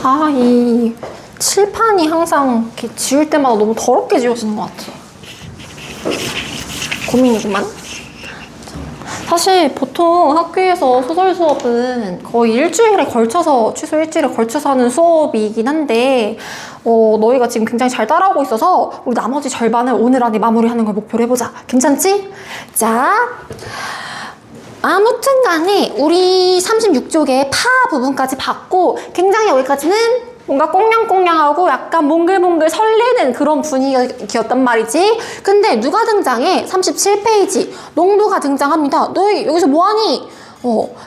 아, 이 칠판이 항상 이렇게 지울 때마다 너무 더럽게 지워지는 것 같아. 고민이구만. 사실 보통 학교에서 소설 수업은 거의 일주일에 걸쳐서, 최소 일주일에 걸쳐서 하는 수업이긴 한데, 너희가 지금 굉장히 잘 따라오고 있어서 우리 나머지 절반을 오늘 안에 마무리하는 걸 목표로 해보자. 괜찮지? 자, 아무튼 간에 우리 36쪽의 파 부분까지 봤고, 굉장히 여기까지는 뭔가 꽁냥꽁냥하고 약간 몽글몽글 설레는 그런 분위기였단 말이지. 근데 누가 등장해? 37페이지 농부가 등장합니다. 너희 여기서 뭐하니?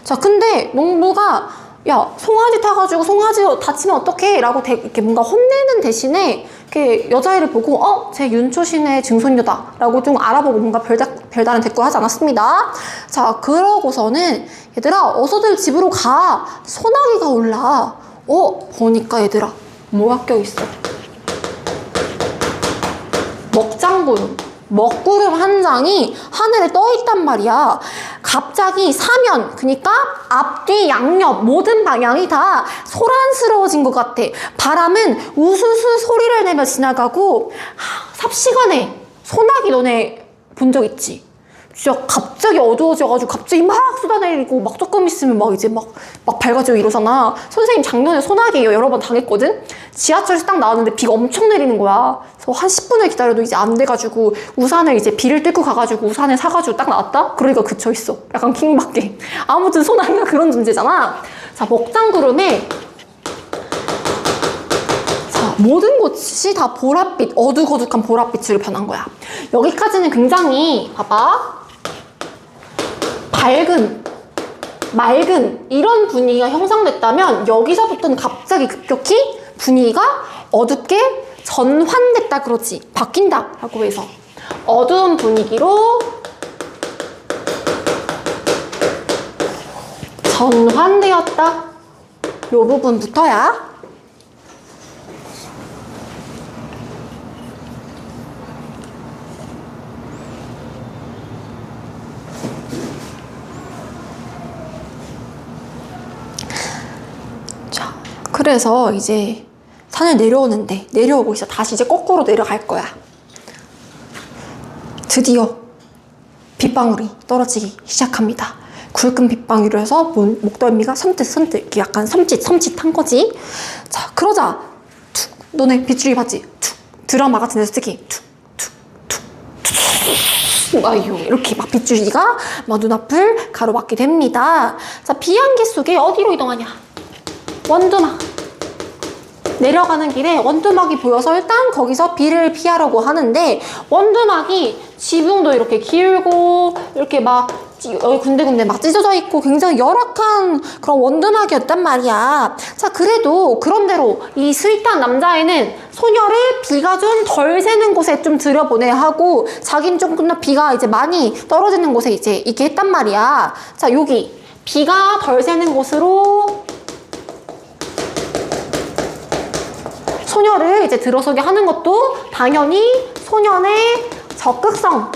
자, 근데 농부가 야, 송아지 타가지고 송아지 다치면 어떡해? 라고 이렇게 뭔가 혼내는 대신에 이렇게 여자애를 보고 제 윤초신의 증손녀다 라고 좀 알아보고 뭔가 별다른 대꾸를 하지 않았습니다. 자, 그러고서는 얘들아 어서들 집으로 가. 소나기가 올라. 보니까 얘들아 뭐가 껴있어? 먹장구름. 먹구름 한 장이 하늘에 떠있단 말이야. 갑자기 사면, 그러니까 앞뒤 양옆 모든 방향이 다 소란스러워진 것 같아. 바람은 우수수 소리를 내며 지나가고, 삽시간에 소나기 너네 본 적 있지? 진짜 갑자기 어두워져가지고 갑자기 막 쏟아내리고 막 조금 있으면 막 이제 막 밝아지고 이러잖아. 선생님 작년에 소나기 여러 번 당했거든? 지하철에서 딱 나왔는데 비가 엄청 내리는 거야. 그래서 한 10분을 기다려도 이제 안 돼가지고 우산을 이제 비를 뚫고 가가지고 우산을 사가지고 딱 나왔다? 그러니까 그쳐있어. 약간 킹받게. 아무튼 소나기가 그런 존재잖아. 자, 먹장구름에 모든 곳이 다 보랏빛, 어둑어둑한 보랏빛으로 변한 거야. 여기까지는 굉장히, 봐봐. 밝은, 맑은 이런 분위기가 형성됐다면 여기서부터는 갑자기 급격히 분위기가 어둡게 전환됐다 그러지. 바뀐다 라고 해서 어두운 분위기로 전환되었다. 요 부분부터야. 그래서 이제 산을 내려오는데 내려오고 있어. 다시 이제 거꾸로 내려갈 거야. 드디어 빗방울이 떨어지기 시작합니다. 굵은 빗방울을 해서 목덜미가 선뜻 약간 섬찟한 거지. 자, 그러자 툭, 너네 빗줄기 봤지? 툭, 드라마 같은 데서 특히 툭 아유, 이렇게 막 빗줄기가 막 눈앞을 가로막게 됩니다. 자, 비안개 속에 어디로 이동하냐? 원두막. 내려가는 길에 원두막이 보여서 일단 거기서 비를 피하려고 하는데, 원두막이 지붕도 이렇게 길고 이렇게 막 여기 군데군데 막 찢어져 있고 굉장히 열악한 그런 원두막이었단 말이야. 자, 그래도 그런대로 이 스윗한 남자애는 소녀를 비가 좀 덜 새는 곳에 좀 들여보내야 하고, 자긴 조금 더 비가 이제 많이 떨어지는 곳에 이제 있게 했단 말이야. 자, 여기 비가 덜 새는 곳으로 소녀를 이제 들어서게 하는 것도 당연히 소년의 적극성이라고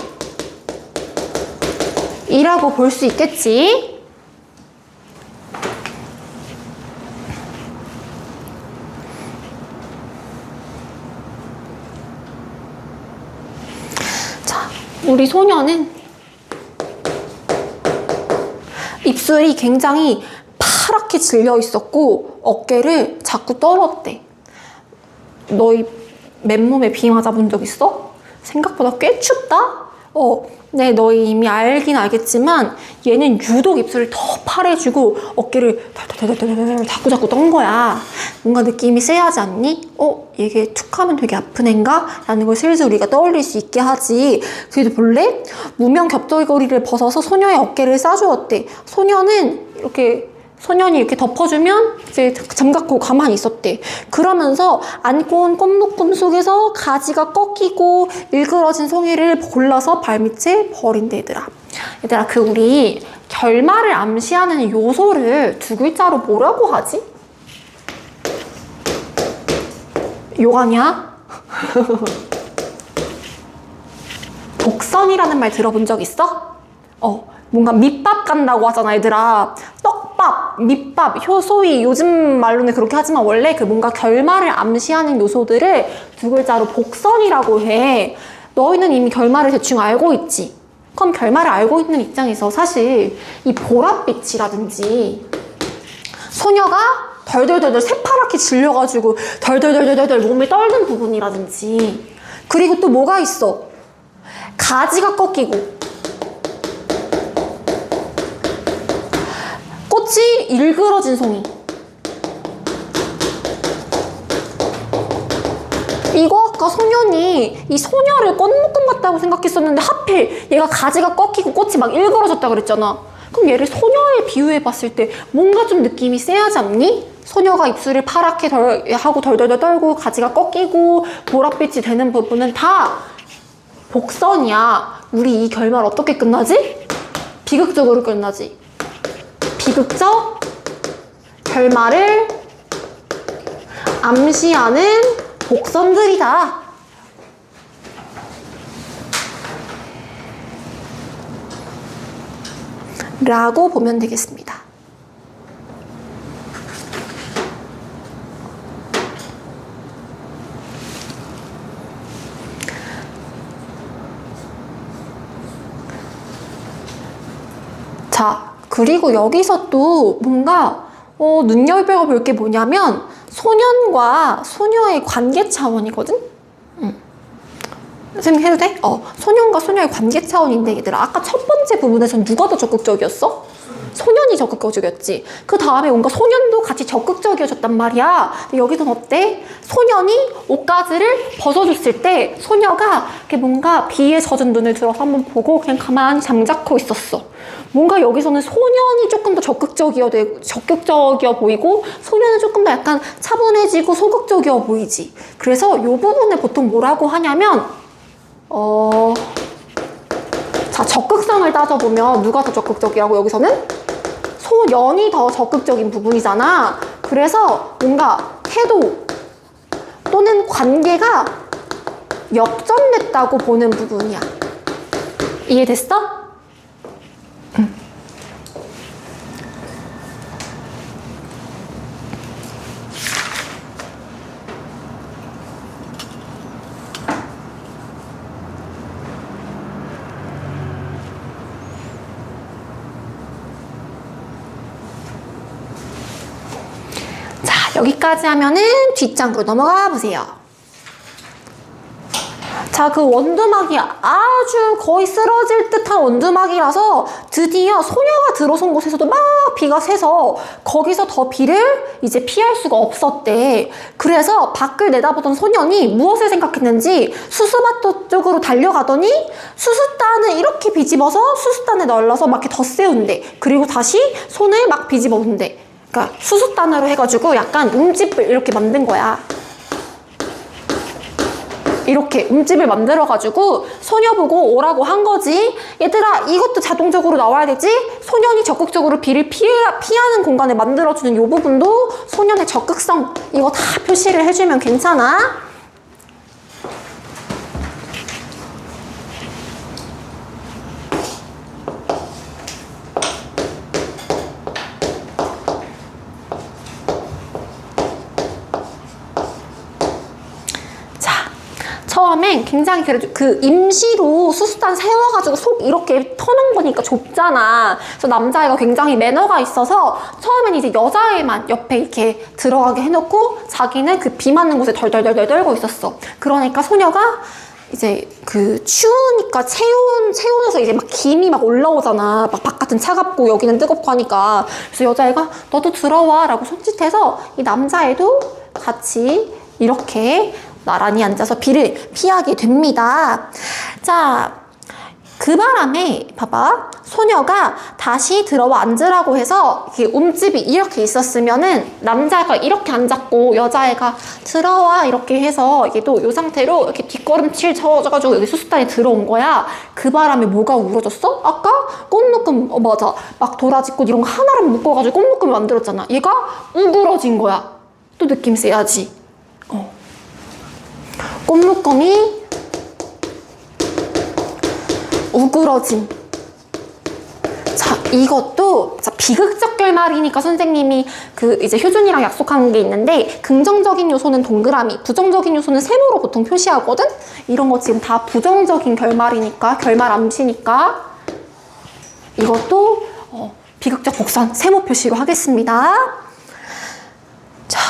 볼 수 있겠지. 자, 우리 소녀는 입술이 굉장히 파랗게 질려 있었고 어깨를 자꾸 떨었대. 너희 맨몸에 비 맞아본 적 있어? 생각보다 꽤 춥다? 네, 너희 이미 알긴 알겠지만 얘는 유독 입술을 더 파래지고 어깨를 자꾸 떤 거야. 뭔가 느낌이 쎄하지 않니? 이게 툭 하면 되게 아픈 앤가? 라는 걸 슬슬 우리가 떠올릴 수 있게 하지. 그래도 볼래? 무명 겹돌거리를 벗어서 소녀의 어깨를 싸주었대. 소년이 이렇게 덮어주면 이제 잠갔고 가만히 있었대. 그러면서 안고 온 꽃묶음 속에서 가지가 꺾이고 일그러진 송이를 골라서 발밑에 버린대. 얘들아, 그 우리 결말을 암시하는 요소를 두 글자로 뭐라고 하지? 요가냐? 독선이라는 말 들어본 적 있어? 뭔가 밑밥 간다고 하잖아, 얘들아. 떡밥. 밑밥, 효소위 요즘 말로는 그렇게 하지만 원래 그 뭔가 결말을 암시하는 요소들을 두 글자로 복선이라고 해. 너희는 이미 결말을 대충 알고 있지? 그럼 결말을 알고 있는 입장에서 사실 이 보랏빛이라든지 소녀가 덜덜덜덜 새파랗게 질려가지고 덜덜덜덜덜 몸을 떨는 부분이라든지 그리고 또 뭐가 있어? 가지가 꺾이고 꽃이 일그러진 송이 이거 아까 소년이 이 소녀를 꽃묶음 같다고 생각했었는데 하필 얘가 가지가 꺾이고 꽃이 막 일그러졌다 그랬잖아. 그럼 얘를 소녀에 비유해 봤을 때 뭔가 좀 느낌이 쎄하지 않니? 소녀가 입술을 파랗게 하고 덜덜덜 떨고 가지가 꺾이고 보랏빛이 되는 부분은 다 복선이야. 우리 이 결말 어떻게 끝나지? 비극적으로 끝나지. 비극적 결말을 암시하는 복선들이다. 라고 보면 되겠습니다. 자, 그리고 여기서 또 뭔가 눈여겨볼 게 뭐냐면 소년과 소녀의 관계 차원이거든? 선생님 해도 돼? 소년과 소녀의 관계 차원인데 얘들아 아까 첫 번째 부분에선 누가 더 적극적이었어? 소년이 적극적이었지. 그 다음에 뭔가 소년도 같이 적극적이어졌단 말이야. 근데 여기선 어때? 소년이 옷가지를 벗어줬을 때 소녀가 이렇게 뭔가 비에 젖은 눈을 들어서 한번 보고 그냥 가만히 잠자코 있었어. 뭔가 여기서는 소년이 조금 더 적극적이어 보이고 소년은 조금 더 약간 차분해지고 소극적이어 보이지. 그래서 이 부분을 보통 뭐라고 하냐면 자, 적극성을 따져보면 누가 더 적극적이라고 여기서는? 소년이 더 적극적인 부분이잖아. 그래서 뭔가 태도 또는 관계가 역전됐다고 보는 부분이야. 이해됐어? 여기까지 하면은 뒷장으로 넘어가 보세요. 자, 그 원두막이 아주 거의 쓰러질 듯한 원두막이라서 드디어 소녀가 들어선 곳에서도 막 비가 새서 거기서 더 비를 이제 피할 수가 없었대. 그래서 밖을 내다보던 소년이 무엇을 생각했는지 수수밭도 쪽으로 달려가더니 수수단을 이렇게 비집어서 수수단에 널러서 막 이렇게 덧세운대. 그리고 다시 손을 막 비집어 온대. 그러니까 수수단으로 해가지고 약간 움집을 이렇게 만든 거야. 이렇게 움집을 만들어가지고 소녀 보고 오라고 한 거지. 얘들아 이것도 자동적으로 나와야 되지. 소년이 적극적으로 비를 피하는 공간을 만들어주는 이 부분도 소년의 적극성 이거 다 표시를 해주면 괜찮아. 처음엔 굉장히 그래도 그 임시로 수수단 세워가지고 속 이렇게 터놓은 거니까 좁잖아. 그래서 남자애가 굉장히 매너가 있어서 처음엔 이제 여자애만 옆에 이렇게 들어가게 해놓고 자기는 그 비 맞는 곳에 덜덜덜덜 떨고 있었어. 그러니까 소녀가 이제 그 추우니까 체온에서 이제 막 김이 막 올라오잖아. 막 바깥은 차갑고 여기는 뜨겁고 하니까. 그래서 여자애가 너도 들어와 라고 손짓해서 이 남자애도 같이 이렇게 나란히 앉아서 비를 피하게 됩니다. 자, 그 바람에 봐봐. 소녀가 다시 들어와 앉으라고 해서 이렇게 움집이 이렇게 있었으면은 남자가 이렇게 앉았고 여자애가 들어와 이렇게 해서 이게 또 이 상태로 이렇게 뒷걸음질 쳐가지고 여기 수수단에 들어온 거야. 그 바람에 뭐가 우러졌어? 아까 꽃묶음 맞아. 막 도라지꽃 이런 거 하나로 묶어가지고 꽃묶음을 만들었잖아. 얘가 우그러진 거야. 또 느낌 세야지. 꽃묶음이 우그러짐. 자, 이것도 비극적 결말이니까 선생님이 이제 효준이랑 약속한 게 있는데, 긍정적인 요소는 동그라미, 부정적인 요소는 세모로 보통 표시하거든? 이런 거 지금 다 부정적인 결말이니까, 결말 암시니까, 이것도 비극적 곡선 세모 표시로 하겠습니다. 자,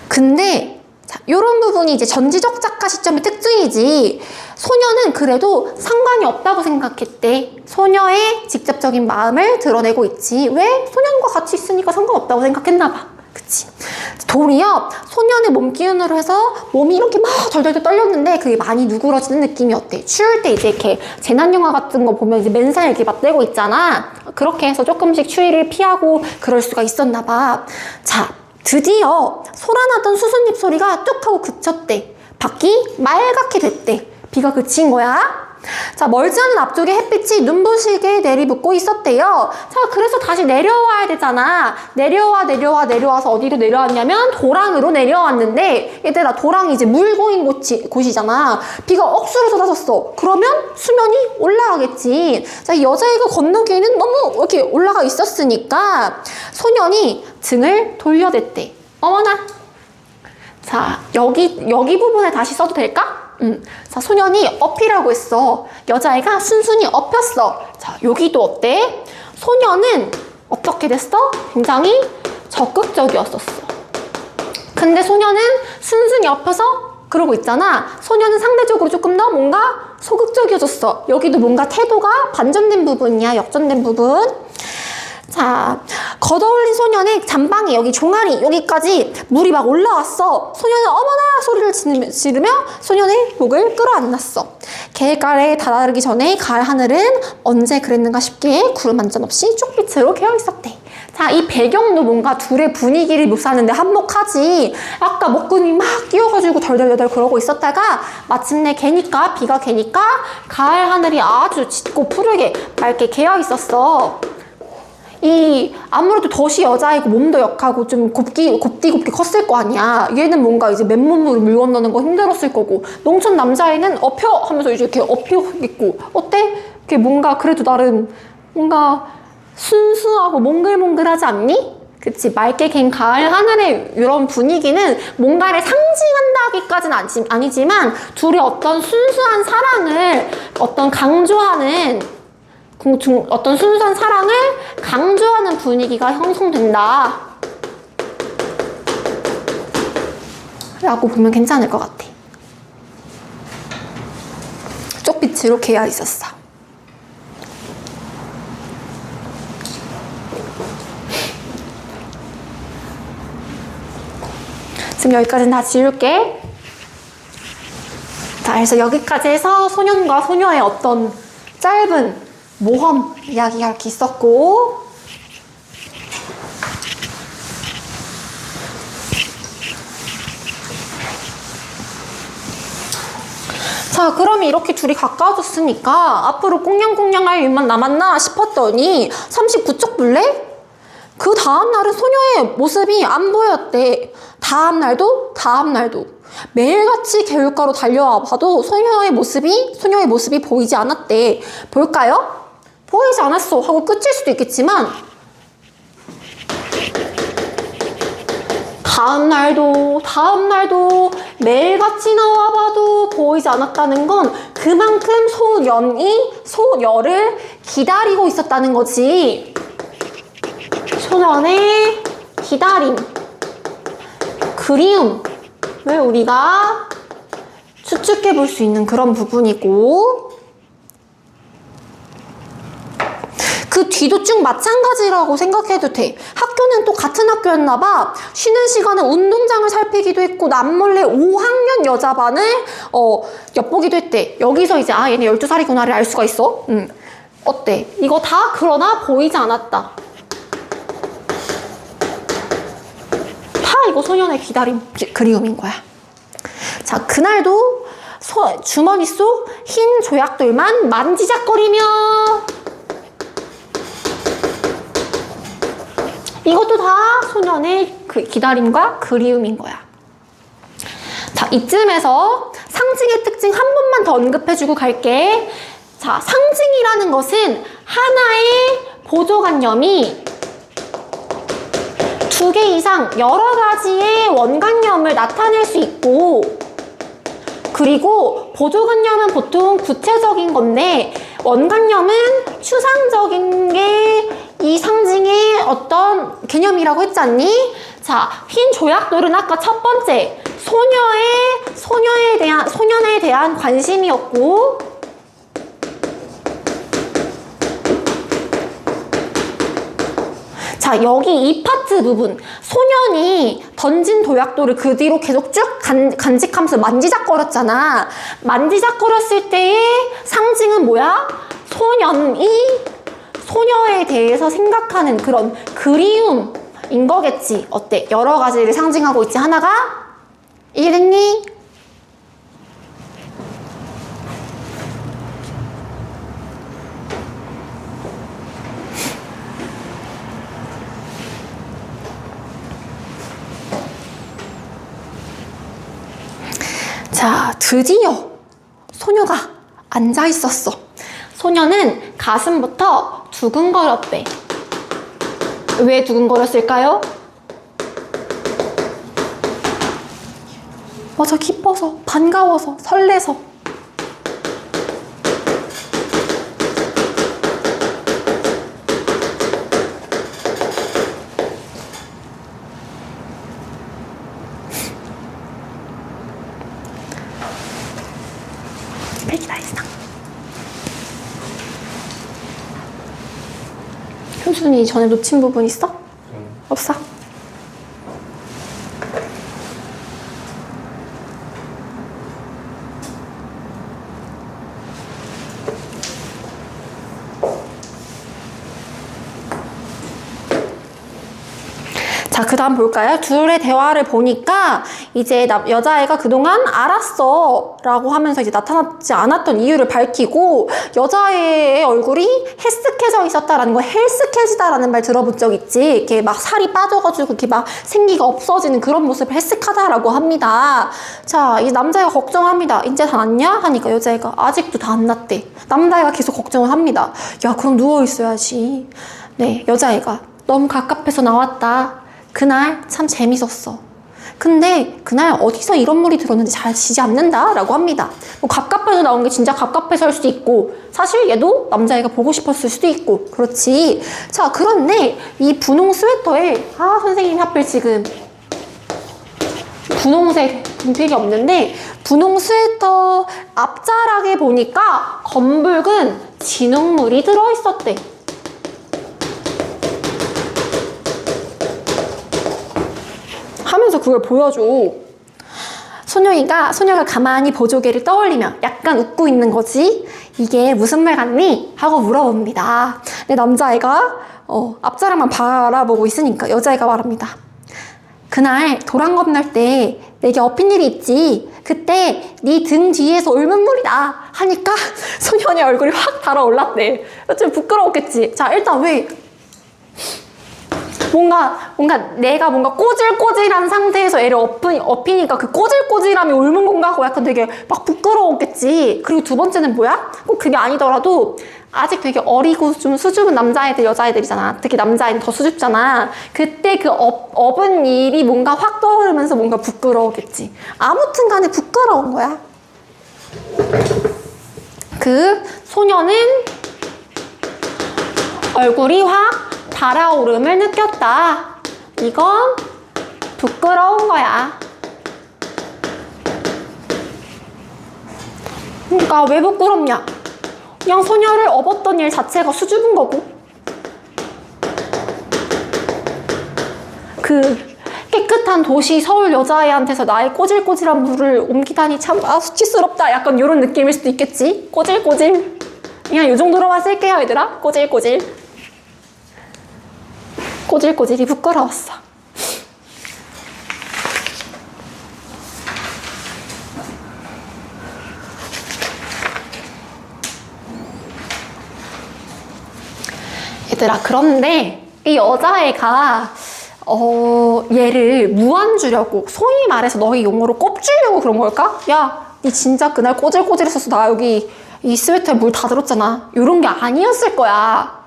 근데 이런 부분이 이제 전지적 작가 시점의 특징이지, 소녀는 그래도 상관이 없다고 생각했대. 소녀의 직접적인 마음을 드러내고 있지. 왜? 소년과 같이 있으니까 상관없다고 생각했나 봐. 그치? 도리어 소년의 몸 기운으로 해서 몸이 이렇게 막 덜덜덜 떨렸는데 그게 많이 누그러지는 느낌이 어때? 추울 때 이제 이렇게 재난 영화 같은 거 보면 이제 맨살 이렇게 맞대고 있잖아. 그렇게 해서 조금씩 추위를 피하고 그럴 수가 있었나 봐. 자, 드디어 소란하던 수수잎 소리가 뚝 하고 그쳤대. 밖이 말갛게 됐대. 비가 그친 거야. 자, 멀지 않은 앞쪽에 햇빛이 눈부시게 내리붙고 있었대요. 자, 그래서 다시 내려와야 되잖아. 내려와서 어디로 내려왔냐면 도랑으로 내려왔는데, 얘들아, 도랑이 이제 물 고인 곳이잖아. 비가 억수로 쏟아졌어. 그러면 수면이 올라가겠지. 자, 이 여자애가 건너기에는 너무 이렇게 올라가 있었으니까 소년이 등을 돌려댔대. 어머나. 자, 여기 부분에 다시 써도 될까? 자, 소년이 업이라고 했어. 여자애가 순순히 업혔어. 자, 여기도 어때? 소년은 어떻게 됐어? 굉장히 적극적이었었어. 근데 소년은 순순히 업혀서 그러고 있잖아. 소년은 상대적으로 조금 더 뭔가 소극적이어졌어. 여기도 뭔가 태도가 반전된 부분이야. 역전된 부분. 자, 걷어올린 소년의 잠방이 여기 종아리 여기까지 물이 막 올라왔어. 소년은 어머나 소리를 지르며 소년의 목을 끌어안았어. 개가에 다다르기 전에 가을 하늘은 언제 그랬는가 싶게 구름 한 점 없이 쪽빛으로 개어 있었대. 자, 이 배경도 뭔가 둘의 분위기를 묘사하는데 한몫하지. 아까 먹구름이 막 끼어가지고 덜덜덜 그러고 있었다가 마침내 비가 개니까 가을 하늘이 아주 짙고 푸르게 맑게 개어 있었어. 아무래도 덫이 여자이고 몸도 역하고 좀 곱디 컸을 거 아니야. 얘는 뭔가 이제 맨몸으로 물 건너는 거 힘들었을 거고, 농촌 남자애는 업혀 하면서 이제 이렇게 업혀 있고, 어때? 이렇게 뭔가 그래도 나름 뭔가 순수하고 몽글몽글하지 않니? 그치? 맑게 갠 가을 하늘의 이런 분위기는 뭔가를 상징한다기까지는 아니지만 둘의 어떤 순수한 사랑을 어떤 순수한 사랑을 강조하는 분위기가 형성된다 라고 보면 괜찮을 것 같아. 쪽빛으로 개어 있었어. 지금 여기까지는 다 지울게. 자, 그래서 여기까지 해서 소년과 소녀의 어떤 짧은 모험 이야기가 이렇게 있었고, 자, 그러면 이렇게 둘이 가까워졌으니까 앞으로 꽁냥꽁냥할 일만 남았나 싶었더니 39쪽 볼래? 그 다음날은 소녀의 모습이 안 보였대. 다음날도 매일같이 개울가로 달려와 봐도 소녀의 모습이 보이지 않았대. 볼까요? 보이지 않았어 하고 끝일 수도 있겠지만, 다음날도 매일같이 나와봐도 보이지 않았다는 건 그만큼 소녀를 기다리고 있었다는 거지. 소년의 기다림, 그리움을 우리가 추측해 볼 수 있는 그런 부분이고, 그 뒤도 쭉 마찬가지라고 생각해도 돼. 학교는 또 같은 학교였나 봐. 쉬는 시간에 운동장을 살피기도 했고 남몰래 5학년 여자반을 엿보기도 했대. 여기서 이제 얘네 12살이구나를 알 수가 있어. 어때? 이거 다 그러나 보이지 않았다. 다 이거 소년의 기다림, 그리움인 거야. 자, 그날도 주머니 속 흰 조약돌만 만지작거리며, 이것도 다 소년의 기다림과 그리움인 거야. 자, 이쯤에서 상징의 특징 한 번만 더 언급해주고 갈게. 자, 상징이라는 것은 하나의 보조관념이 두 개 이상 여러 가지의 원관념을 나타낼 수 있고, 그리고 보조관념은 보통 구체적인 건데 원관념은 추상적인 게 이 상징의 어떤 개념이라고 했지 않니? 자, 흰 조약돌은 아까 첫 번째 소년에 대한 관심이었고, 자, 여기 이 파트 부분, 소년이 던진 도약돌을 그 뒤로 계속 쭉 간직하면서 만지작거렸잖아. 만지작거렸을 때의 상징은 뭐야? 소녀에 대해서 생각하는 그런 그리움인 거겠지. 어때? 여러 가지를 상징하고 있지. 하나가? 이해됐니? 자, 드디어 소녀가 앉아 있었어. 소녀는 가슴부터 두근거렸대. 왜 두근거렸을까요? 맞아, 기뻐서, 반가워서, 설레서. 필기 다 했어. 효순이 전에 놓친 부분 있어? 없어? 자, 그 다음 볼까요? 둘의 대화를 보니까 이제 여자애가 그동안 알았어 라고 하면서 이제 나타나지 않았던 이유를 밝히고, 여자애의 얼굴이 헬스케져 있었다라는 거, 헬스케지다라는 말 들어본 적 있지? 이렇게 막 살이 빠져가지고 이렇게 막 생기가 없어지는 그런 모습을 헬스카다라고 합니다. 자, 이 남자애가 걱정합니다. 이제 다 났냐? 하니까 여자애가 아직도 다 안 났대. 남자애가 계속 걱정을 합니다. 야, 그럼 누워있어야지. 네, 여자애가 너무 가깝해서 나왔다. 그날 참 재밌었어. 근데 그날 어디서 이런 말이 들었는지 잘 지지 않는다 라고 합니다. 뭐 갑갑해서 나온 게 진짜 갑갑해서일 수도 있고, 사실 얘도 남자애가 보고 싶었을 수도 있고, 그렇지. 자, 그런데 이 분홍 스웨터에, 아, 선생님이 하필 지금 분홍색 분필이 없는데, 분홍 스웨터 앞자락에 보니까 검붉은 진흙물이 들어있었대. 하면서 그걸 보여줘. 소녀가 가만히 보조개를 떠올리며 약간 웃고 있는 거지. 이게 무슨 말 같니? 하고 물어봅니다. 근데 남자애가 앞자락만 바라보고 있으니까 여자애가 말합니다. 그날 도랑 건널 때 내게 엎인 일이 있지. 그때 네 등 뒤에서 울문물이다 하니까 소년의 얼굴이 확 달아올랐대. 좀 부끄러웠겠지. 자, 일단 왜 뭔가 내가 뭔가 꼬질꼬질한 상태에서 애를 엎이니까 그 꼬질꼬질함이 옮은 건가 하고 약간 되게 막 부끄러웠겠지. 그리고 두 번째는 뭐야? 꼭 그게 아니더라도 아직 되게 어리고 좀 수줍은 남자애들, 여자애들이잖아. 특히 남자애는 더 수줍잖아. 그때 그 업은 일이 뭔가 확 떠오르면서 뭔가 부끄러웠겠지. 아무튼 간에 부끄러운 거야. 그 소녀는 얼굴이 확 달아오름을 느꼈다. 이건 부끄러운 거야. 그러니까 왜 부끄럽냐? 그냥 소녀를 업었던 일 자체가 수줍은 거고, 그 깨끗한 도시 서울 여자애한테서 나의 꼬질꼬질한 물을 옮기다니 참 수치스럽다. 약간 이런 느낌일 수도 있겠지? 꼬질꼬질. 그냥 이 정도로만 쓸게요, 얘들아. 꼬질꼬질. 꼬질꼬질이 부끄러웠어. 얘들아, 그런데 이 여자애가 얘를 무안주려고, 소위 말해서 너희 용어로 꼽주려고 그런 걸까? 야, 니 진짜 그날 꼬질꼬질했었어. 나 여기 이 스웨터에 물 다 들었잖아. 이런 게 아니었을 거야.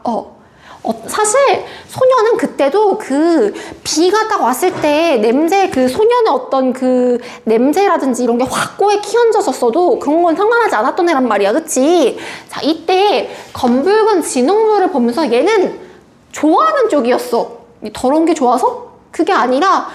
사실 소녀는 그때도 그 비가 딱 왔을 때 냄새, 그 소년의 어떤 그 냄새라든지 이런 게 확고에 키얹었었어도 그런 건 상관하지 않았던 애란 말이야. 그치? 자, 이때 검붉은 진흙물을 보면서 얘는 좋아하는 쪽이었어. 더러운 게 좋아서? 그게 아니라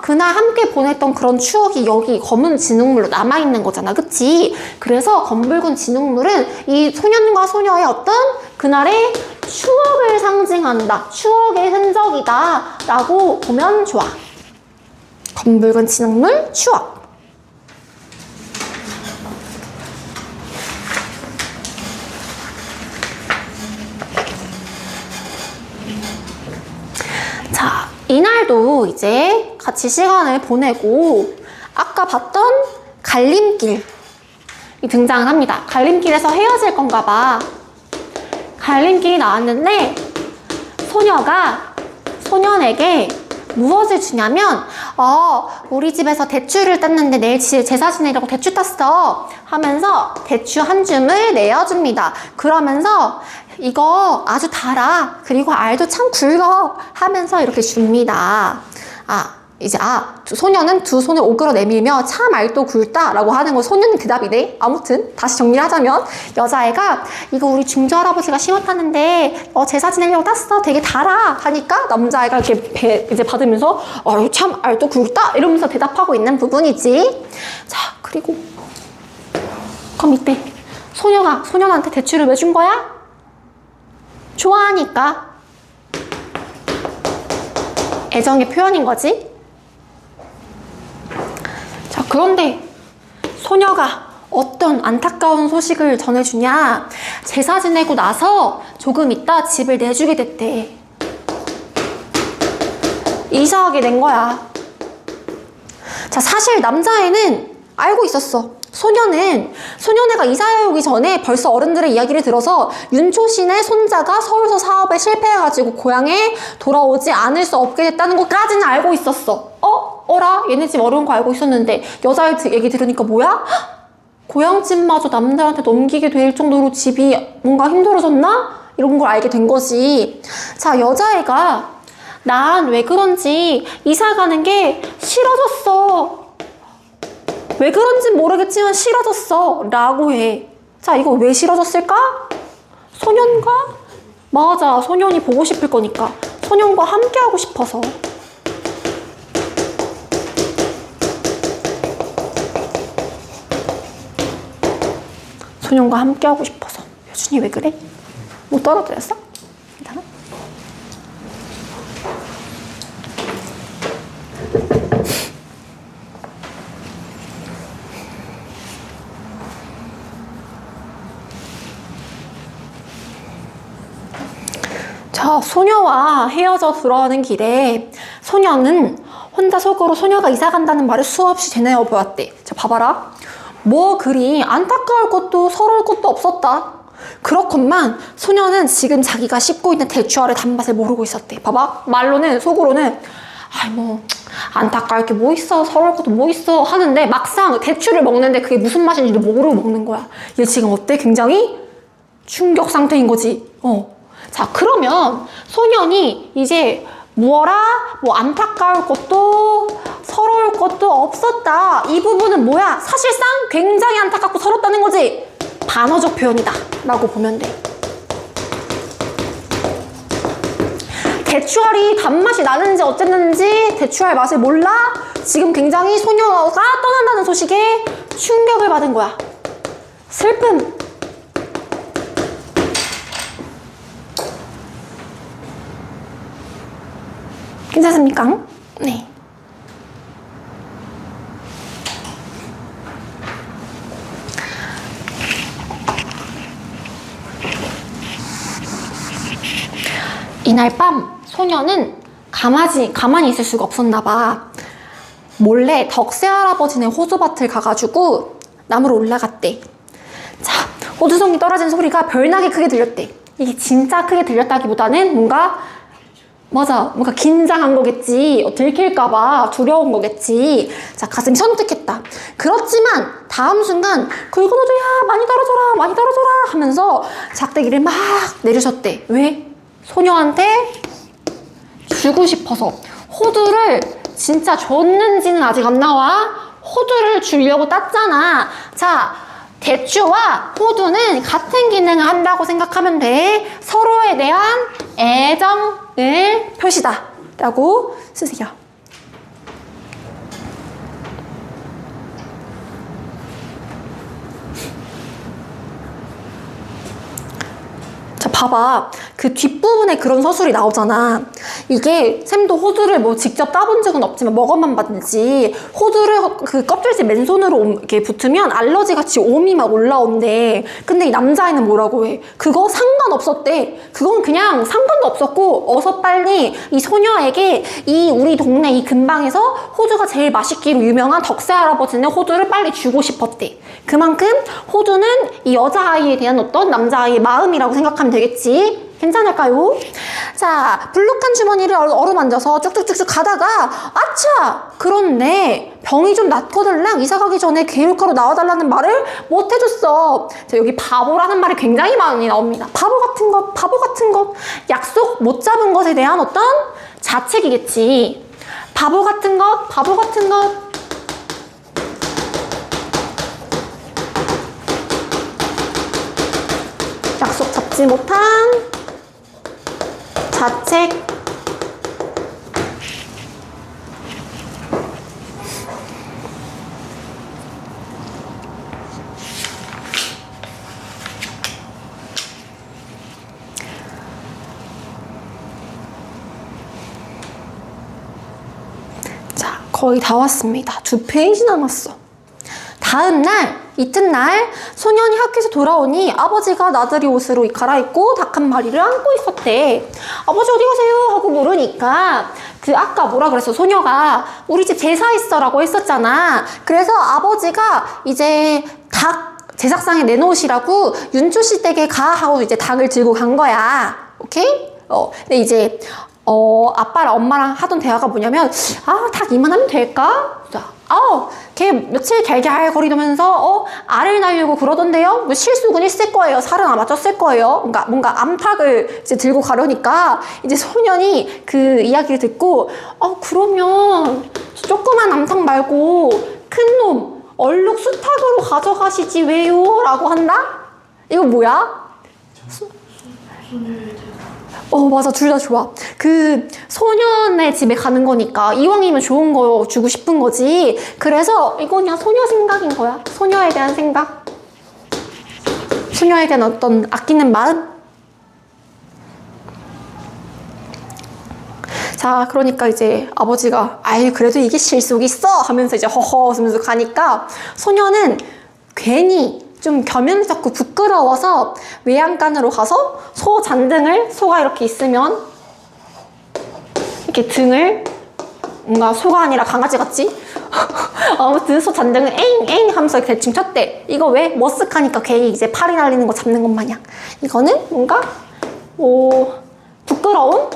그날 함께 보냈던 그런 추억이 여기 검은 진흙물로 남아있는 거잖아. 그치? 그래서 검붉은 진흙물은 이 소년과 소녀의 어떤 그날의 추억을 상징한다. 추억의 흔적이다 라고 보면 좋아. 검붉은 진흙물, 추억. 자, 이날도 이제 같이 시간을 보내고 아까 봤던 갈림길이 등장을 합니다. 갈림길에서 헤어질 건가 봐. 갈림길이 나왔는데 소녀가 소년에게 무엇을 주냐면 우리 집에서 대추를 땄는데 내일 제사 지내려고 대추 땄어 하면서 대추 한 줌을 내어줍니다. 그러면서 이거 아주 달아. 그리고 알도 참 굵어 하면서 이렇게 줍니다. 소녀는 두 손을 오그러 내밀며 참 알도 굵다 라고 하는 거 소녀는 대답이네. 아무튼 다시 정리를 하자면 여자애가 이거 우리 중조 할아버지가 심었다는데 제사 지내려고 땄어. 되게 달아 하니까 남자애가 이렇게 이제 받으면서 참 알도 굵다 이러면서 대답하고 있는 부분이지. 자, 그리고 그럼 이때 소녀가 소년한테 대추를 왜 준 거야? 좋아하니까. 애정의 표현인 거지. 자, 그런데 소녀가 어떤 안타까운 소식을 전해주냐. 제사 지내고 나서 조금 있다 집을 내주게 됐대. 이사하게 된 거야. 자, 사실 남자애는 알고 있었어. 소년애가 이사해 오기 전에 벌써 어른들의 이야기를 들어서 윤초신의 손자가 서울서 사업에 실패해가지고 고향에 돌아오지 않을 수 없게 됐다는 것까지는 알고 있었어. 어라? 얘네 집 어려운 거 알고 있었는데 여자애 얘기 들으니까 뭐야? 고향집마저 남들한테 넘기게 될 정도로 집이 뭔가 힘들어졌나? 이런 걸 알게 된 거지. 자, 여자애가 난 왜 그런지 이사 가는 게 싫어졌어. 왜 그런진 모르겠지만 싫어졌어 라고 해. 자, 이거 왜 싫어졌을까? 소년과? 맞아, 소년이 보고 싶을 거니까. 소년과 함께 하고 싶어서. 소년과 함께 하고 싶어서. 여준이 왜 그래? 못 떨어뜨렸어? 괜찮아? 자, 소녀와 헤어져 들어가는 길에 소녀는 혼자 속으로 소녀가 이사 간다는 말을 수없이 되뇌어 보았대. 자, 봐봐라. 뭐 그리 안타까울 것도 서러울 것도 없었다. 그렇건만 소녀는 지금 자기가 씹고 있는 대추알의 단맛을 모르고 있었대. 봐봐. 말로는 속으로는 안타까울 게 뭐 있어, 서러울 것도 뭐 있어 하는데 막상 대추를 먹는데 그게 무슨 맛인지도 모르고 먹는 거야. 얘 지금 어때? 굉장히 충격 상태인 거지. 자, 그러면 소년이 이제 안타까울 것도 서러울 것도 없었다. 이 부분은 뭐야? 사실상 굉장히 안타깝고 서럽다는 거지. 반어적 표현이다 라고 보면 돼. 대추알이 단맛이 나는지 어쨌는지 대추알 맛을 몰라? 지금 굉장히 소녀가 떠난다는 소식에 충격을 받은 거야. 슬픔. 괜찮습니까? 네. 이날 밤 소녀는 가만히 있을 수가 없었나 봐. 몰래 덕세 할아버지네 호수밭을 가가지고 나무로 올라갔대. 자, 호두송이 떨어진 소리가 별나게 크게 들렸대. 이게 진짜 크게 들렸다기보다는 뭔가 긴장한 거겠지. 들킬까봐 두려운 거겠지. 자, 가슴이 선택했다. 그렇지만 다음 순간 굵은호두야 많이 떨어져라 하면서 작대기를 막 내리셨대. 왜? 소녀한테 주고 싶어서. 호두를 진짜 줬는지는 아직 안 나와. 호두를 주려고 땄잖아. 자, 대추와 호두는 같은 기능을 한다고 생각하면 돼. 서로에 대한 애정을 표시다 라고 쓰세요. 자, 봐봐. 그 뒷부분에 그런 서술이 나오잖아. 이게 쌤도 호두를 뭐 직접 따본 적은 없지만 먹어만 봤지. 호두를 그 껍질째 맨손으로 이렇게 붙으면 알러지 같이 옴이 막 올라온대. 근데 이 남자애는 뭐라고 해? 그거 상관없었대. 그건 그냥 상관도 없었고 어서 빨리 이 소녀에게 이 우리 동네 이 근방에서 호두가 제일 맛있기로 유명한 덕세 할아버지네 호두를 빨리 주고 싶었대. 그만큼 호두는 이 여자아이에 대한 어떤 남자아이의 마음이라고 생각하면 되겠지. 괜찮을까요? 자, 불룩한 주머니를 어루만져서 쭉쭉쭉쭉 가다가 아차! 그런데 병이 좀 낫거들랑 이사 가기 전에 개울가로 나와달라는 말을 못 해줬어. 자, 여기 바보라는 말이 굉장히 많이 나옵니다. 바보 같은 것, 바보 같은 것. 약속 못 잡은 것에 대한 어떤 자책이겠지. 바보 같은 것, 바보 같은 것. 약속 잡지 못한 자책. 자, 거의 다 왔습니다. 2페이지 남았어. 다음 날, 이튿날 소년이 학교에서 돌아오니 아버지가 나들이 옷으로 갈아입고 닭 한 마리를 안고 있었대. 아버지 어디 가세요? 하고 물으니까 그 아까 뭐라 그랬어? 소녀가 우리 집 제사 있어 라고 했었잖아. 그래서 아버지가 이제 닭 제사상에 내놓으시라고 윤초씨 댁에 가 하고 이제 닭을 들고 간 거야. 오케이? 근데 이제 아빠랑 엄마랑 하던 대화가 뭐냐면 닭 이만하면 될까? 걔 며칠 갈갈거리면서 알을 낳으려고 그러던데요? 뭐 실수군 있을 거예요. 살은 아마 쪘을 거예요. 그러니까 뭔가 암탉을 이제 들고 가려니까 이제 소년이 그 이야기를 듣고 그러면 조그만 암탉 말고 큰 놈 얼룩 수탉으로 가져가시지 왜요? 라고 한다? 이거 뭐야? 맞아. 둘 다 좋아. 그 소년의 집에 가는 거니까 이왕이면 좋은 거 주고 싶은 거지. 그래서 이거 그냥 소녀 생각인 거야. 소녀에 대한 생각. 소녀에 대한 어떤 아끼는 마음. 자, 그러니까 이제 아버지가 그래도 이게 실속 있어 하면서 이제 허허 웃으면서 가니까 소녀는 괜히 좀 겸연을 잡고 부끄러워서 외양간으로 가서 소 잔등을, 소가 이렇게 있으면 이렇게 등을 뭔가 소가 아니라 강아지 같지? 아무튼 소 잔등을 엥 하면서 대충 쳤대. 이거 왜? 머쓱하니까 괜히 이제 팔이 날리는 거 잡는 것 마냥. 이거는 뭔가 부끄러운?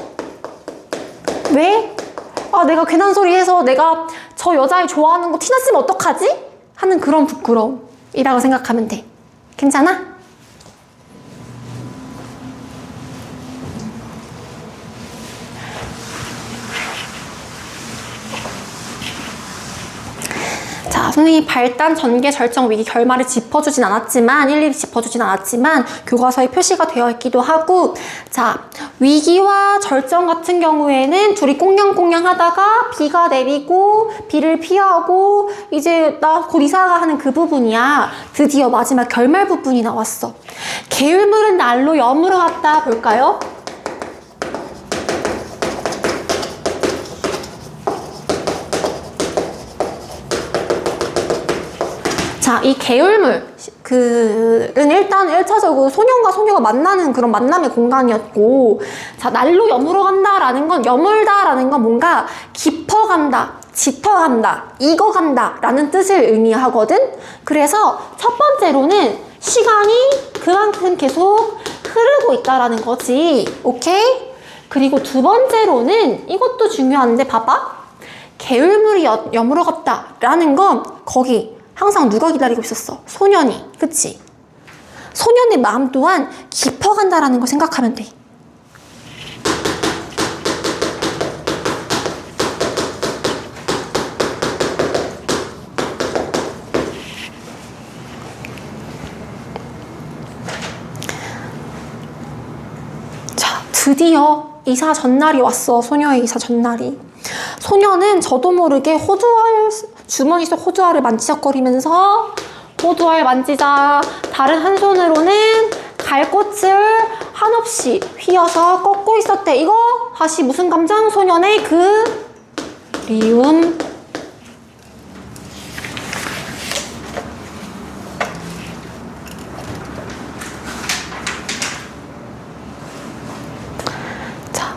왜? 내가 괜한 소리 해서 내가 저 여자애 좋아하는 거 티났으면 어떡하지? 하는 그런 부끄러움이라고 생각하면 돼. 괜찮아? 자, 선생님이 발단, 전개, 절정, 위기, 결말을 짚어주진 않았지만 일일이 짚어주진 않았지만 교과서에 표시가 되어 있기도 하고, 자, 위기와 절정 같은 경우에는 둘이 꽁냥꽁냥 하다가 비가 내리고 비를 피하고 이제 나 곧 이사가 하는 그 부분이야. 드디어 마지막 결말 부분이 나왔어. 게을물은 날로 여물어 갔다. 볼까요? 자, 이 게을물, 일단 1차적으로 소년과 소녀가 만나는 그런 만남의 공간이었고, 자, 날로 여물어 간다라는 건, 여물다라는 건 뭔가 깊어간다, 짙어간다, 익어간다 라는 뜻을 의미하거든? 그래서 첫 번째로는 시간이 그만큼 계속 흐르고 있다라는 거지. 오케이? 그리고 두 번째로는 이것도 중요한데 봐봐. 게을물이 여물어 갔다라는 건 거기 항상 누가 기다리고 있었어? 소년이. 그치? 소년의 마음 또한 깊어간다라는 걸 생각하면 돼. 드디어 이사 전날이 왔어. 소녀의 이사 전날이. 소녀는 저도 모르게 주머니 속 호두알을 만지작거리면서 호두알 만지자 다른 한 손으로는 갈꽃을 한없이 휘어서 꺾고 있었대. 이거 다시 무슨 감정? 소년의 그리움. 자,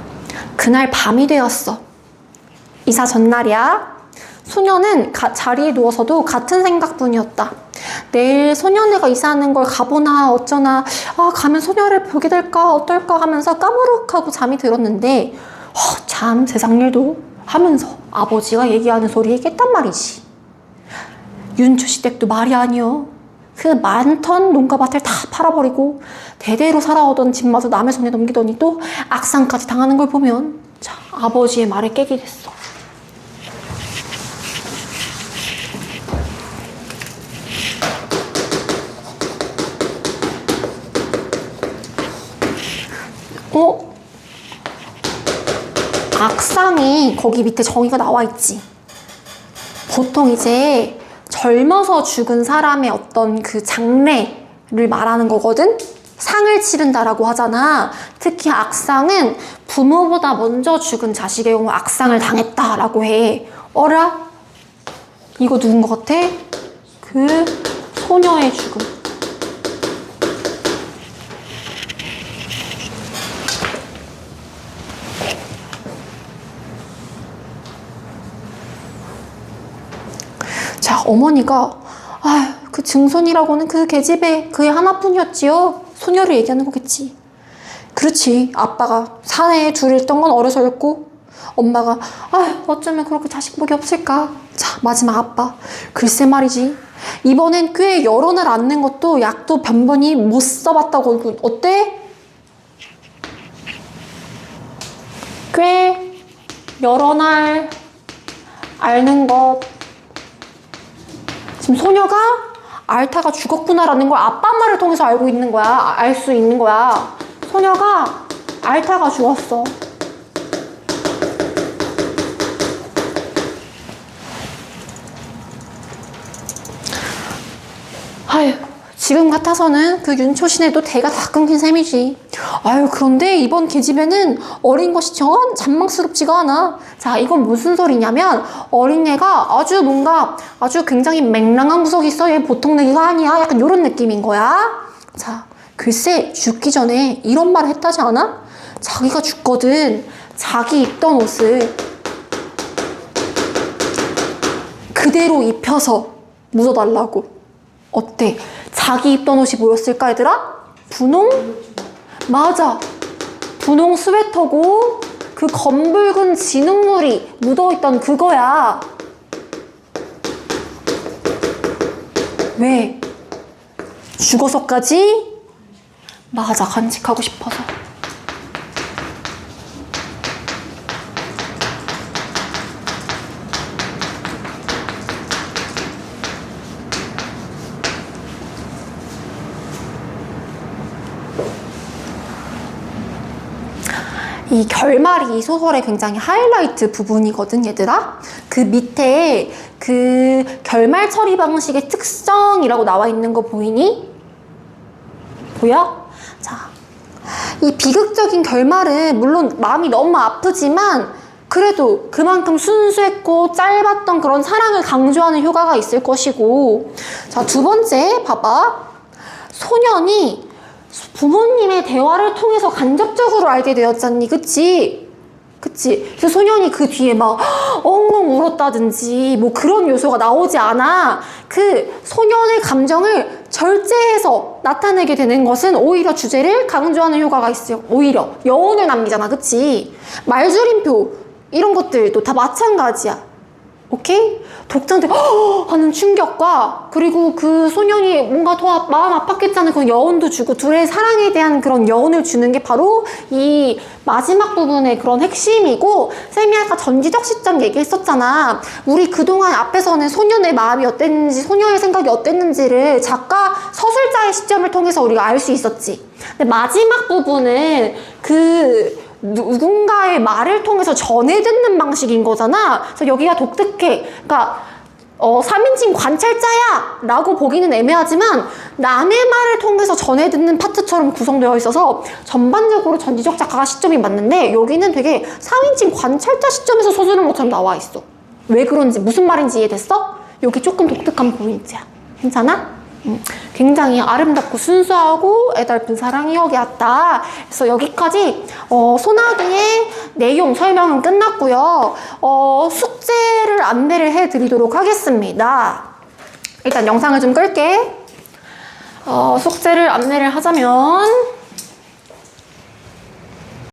그날 밤이 되었어. 이사 전날이야. 소녀는 자리에 누워서도 같은 생각뿐이었다. 내일 소녀네가 이사하는 걸 가보나 어쩌나, 가면 소녀를 보게 될까 어떨까 하면서 까무룩하고 잠이 들었는데 참 세상 일도 하면서 아버지가 얘기하는 소리에 깼단 말이지. 윤초시 댁도 말이 아니여. 그 많던 농가밭을 다 팔아버리고 대대로 살아오던 집마저 남의 손에 넘기더니 또 악상까지 당하는 걸 보면 아버지의 말에 깨게 됐어. 악상이 거기 밑에 정의가 나와 있지. 보통 이제 젊어서 죽은 사람의 어떤 그 장래를 말하는 거거든. 상을 치른다라고 하잖아. 특히 악상은 부모보다 먼저 죽은 자식의 경우 악상을 당했다라고 해. 어라? 이거 누군 것 같아? 그 소녀의 죽음. 자, 어머니가 그 증손이라고는 그 계집애 그의 하나뿐이었지요. 소녀를 얘기하는 거겠지. 그렇지. 아빠가 사내에 둘이 있던 건 어려서였고 엄마가 어쩌면 그렇게 자식복이 없을까. 자, 마지막 아빠. 글쎄 말이지. 이번엔 꽤 여러 날 앓는 것도 약도 변변히 못 써봤다고. 어때? 꽤 여러 날 앓는 것. 지금 소녀가 알타가 죽었구나라는 걸 아빠 말을 통해서 알고 있는 거야. 알 수 있는 거야. 소녀가 알타가 죽었어. 지금 같아서는 그 윤초신에도 대가 다 끊긴 셈이지. 그런데 이번 계집애는 어린 것이 정 잔망스럽지가 않아. 자, 이건 무슨 소리냐면 어린애가 아주 굉장히 맹랑한 구석이 있어. 얘 보통 애기가 아니야. 약간 이런 느낌인 거야. 자, 글쎄 죽기 전에 이런 말을 했다지 않아? 자기가 죽거든 자기 입던 옷을 그대로 입혀서 묻어달라고. 어때? 자기 입던 옷이 뭐였을까 얘들아? 분홍? 맞아. 분홍 스웨터고 그 검붉은 진흙물이 묻어있던 그거야. 왜? 죽어서까지? 맞아. 간직하고 싶어서. 이 결말이 이 소설의 굉장히 하이라이트 부분이거든 얘들아. 그 밑에 그 결말 처리 방식의 특성이라고 나와 있는 거 보이니? 보여? 자, 이 비극적인 결말은 물론 마음이 너무 아프지만 그래도 그만큼 순수했고 짧았던 그런 사랑을 강조하는 효과가 있을 것이고. 자, 두 번째 봐봐. 소년이 부모님의 대화를 통해서 간접적으로 알게 되었잖니. 그치? 그래서 소년이 그 뒤에 막 엉엉 울었다든지 뭐 그런 요소가 나오지 않아. 그 소년의 감정을 절제해서 나타내게 되는 것은 오히려 주제를 강조하는 효과가 있어요. 오히려 여운을 남기잖아. 그치? 말줄임표 이런 것들도 다 마찬가지야. 오케이? 독자한테 하는 충격과 그리고 그 소년이 뭔가 더 마음 아팠겠다는 그런 여운도 주고 둘의 사랑에 대한 그런 여운을 주는 게 바로 이 마지막 부분의 그런 핵심이고, 쌤이 아까 전지적 시점 얘기했었잖아. 우리 그동안 앞에서는 소년의 마음이 어땠는지 소녀의 생각이 어땠는지를 작가 서술자의 시점을 통해서 우리가 알 수 있었지. 근데 마지막 부분은 그 누군가의 말을 통해서 전해 듣는 방식인 거잖아. 그래서 여기가 독특해. 그러니까 3인칭 관찰자야! 라고 보기는 애매하지만 남의 말을 통해서 전해 듣는 파트처럼 구성되어 있어서 전반적으로 전지적 작가가 시점이 맞는데 여기는 되게 3인칭 관찰자 시점에서 서술한 것처럼 나와 있어. 왜 그런지, 무슨 말인지 이해됐어? 여기 조금 독특한 포인트야. 괜찮아? 굉장히 아름답고 순수하고 애달픈 사랑 이야기였다. 그래서 여기까지 소나기의 내용 설명은 끝났고요. 숙제를 안내를 해드리도록 하겠습니다. 일단 영상을 좀 끌게. 숙제를 안내를 하자면